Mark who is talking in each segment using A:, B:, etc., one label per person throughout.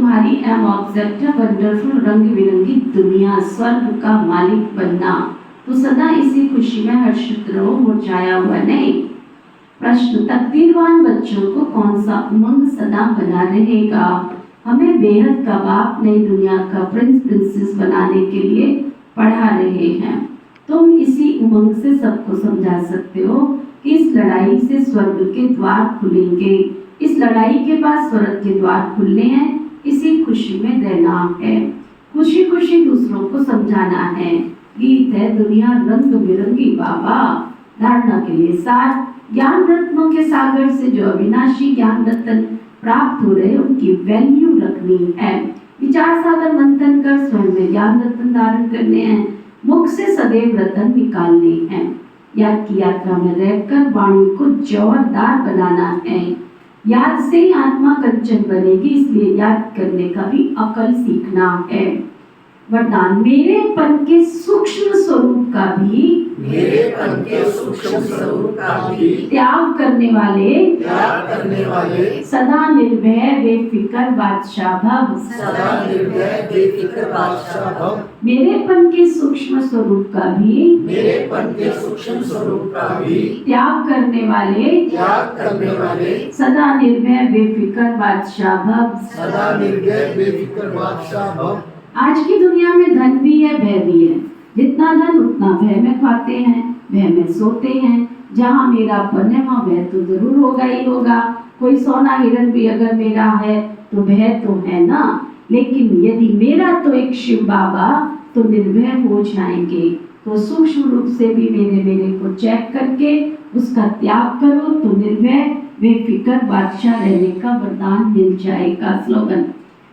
A: तुम्हारी M object है wonderful रंग बिरंगी दुनिया, स्वर्ग का मालिक बनना। तो सदा इसी खुशी में हर्षित रहो, मुरझाया हुआ नहीं। प्रश्न, तकदीरवान बच्चों को कौन सा उमंग सदा बना रहेगा? हमें बेहद का बाप नई दुनिया का प्रिंस प्रिंसेस बनाने के लिए पढ़ा रहे हैं। तुम इसी उमंग से सबको समझा सकते हो कि इस लड़ाई से स्वर्ग के द्वार खुलेंगे। इस लड़ाई के बाद स्वर्ग के द्वार खुलने हैं। इसी खुशी में रहना है, खुशी खुशी दूसरों को समझाना है। गीत है दुनिया रंग बिरंगी बाबा। धारणा के लिए सार, ज्ञान रत्नों के सागर से जो अविनाशी ज्ञान रत्न प्राप्त हो रहे उनकी वैल्यू रखनी है। विचार सागर मंथन कर स्वयं में ज्ञान रत्न धारण करने हैं। मुख से सदैव रत्न निकालने हैं। याद की यात्रा में रहकर वाणी को जोरदार बनाना है। याद से ही आत्मा कंचन बनेगी, इसलिए याद करने का भी अकल सीखना है। वरदान, मेरेपन के सूक्ष्म स्वरूप का भी त्याग करने वाले सदा निर्भय बेफिक्र बादशाह भव। मेरेपन के सूक्ष्म स्वरूप का भी त्याग करने वाले सदा निर्भय बेफिक्र बादशाह भव। आज की दुनिया में धन भी है, भय भी है। जितना धन उतना भय में खाते हैं, भय में सोते हैं। जहाँ मेरापन है वहाँ भय तो जरूर होगा ही होगा। कोई सोना हिरण भी अगर मेरा है तो भय तो है ना। लेकिन यदि मेरा तो एक शिव बाबा तो निर्भय हो जाएंगे। तो सूक्ष्म रूप से भी मेरे को चेक करके उसका त्याग करो तो निर्भय बेफिक्र बादशाह रहने का वरदान मिल जाएगा। स्लोगन,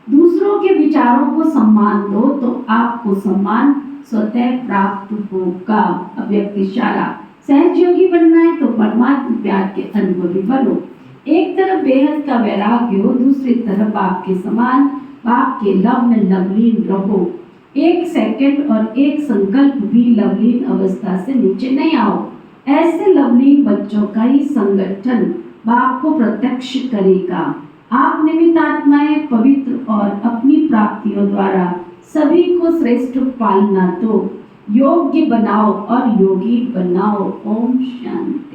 A: दूसरों के विचारों को सम्मान दो तो आपको सम्मान स्वतः प्राप्त होगा। अव्यक्त इशारा, सहज योगी बनना है तो परमात्मा प्यार के अनुभवी बनो। एक तरफ बेहद का वैराग्य हो, दूसरी तरफ बाप के समान, बाप के लव में लवलीन रहो। एक सेकंड और एक संकल्प भी लवलीन अवस्था से नीचे नहीं आओ। ऐसे लवलीन बच्चों का ही संगठन बाप को प्रत्यक्ष करेगा। आप निमित्त आत्माएं पवित्र और अपनी प्राप्तियों द्वारा सभी को श्रेष्ठ पालना तो योग्य बनाओ और योगी बनाओ। ओम शांति।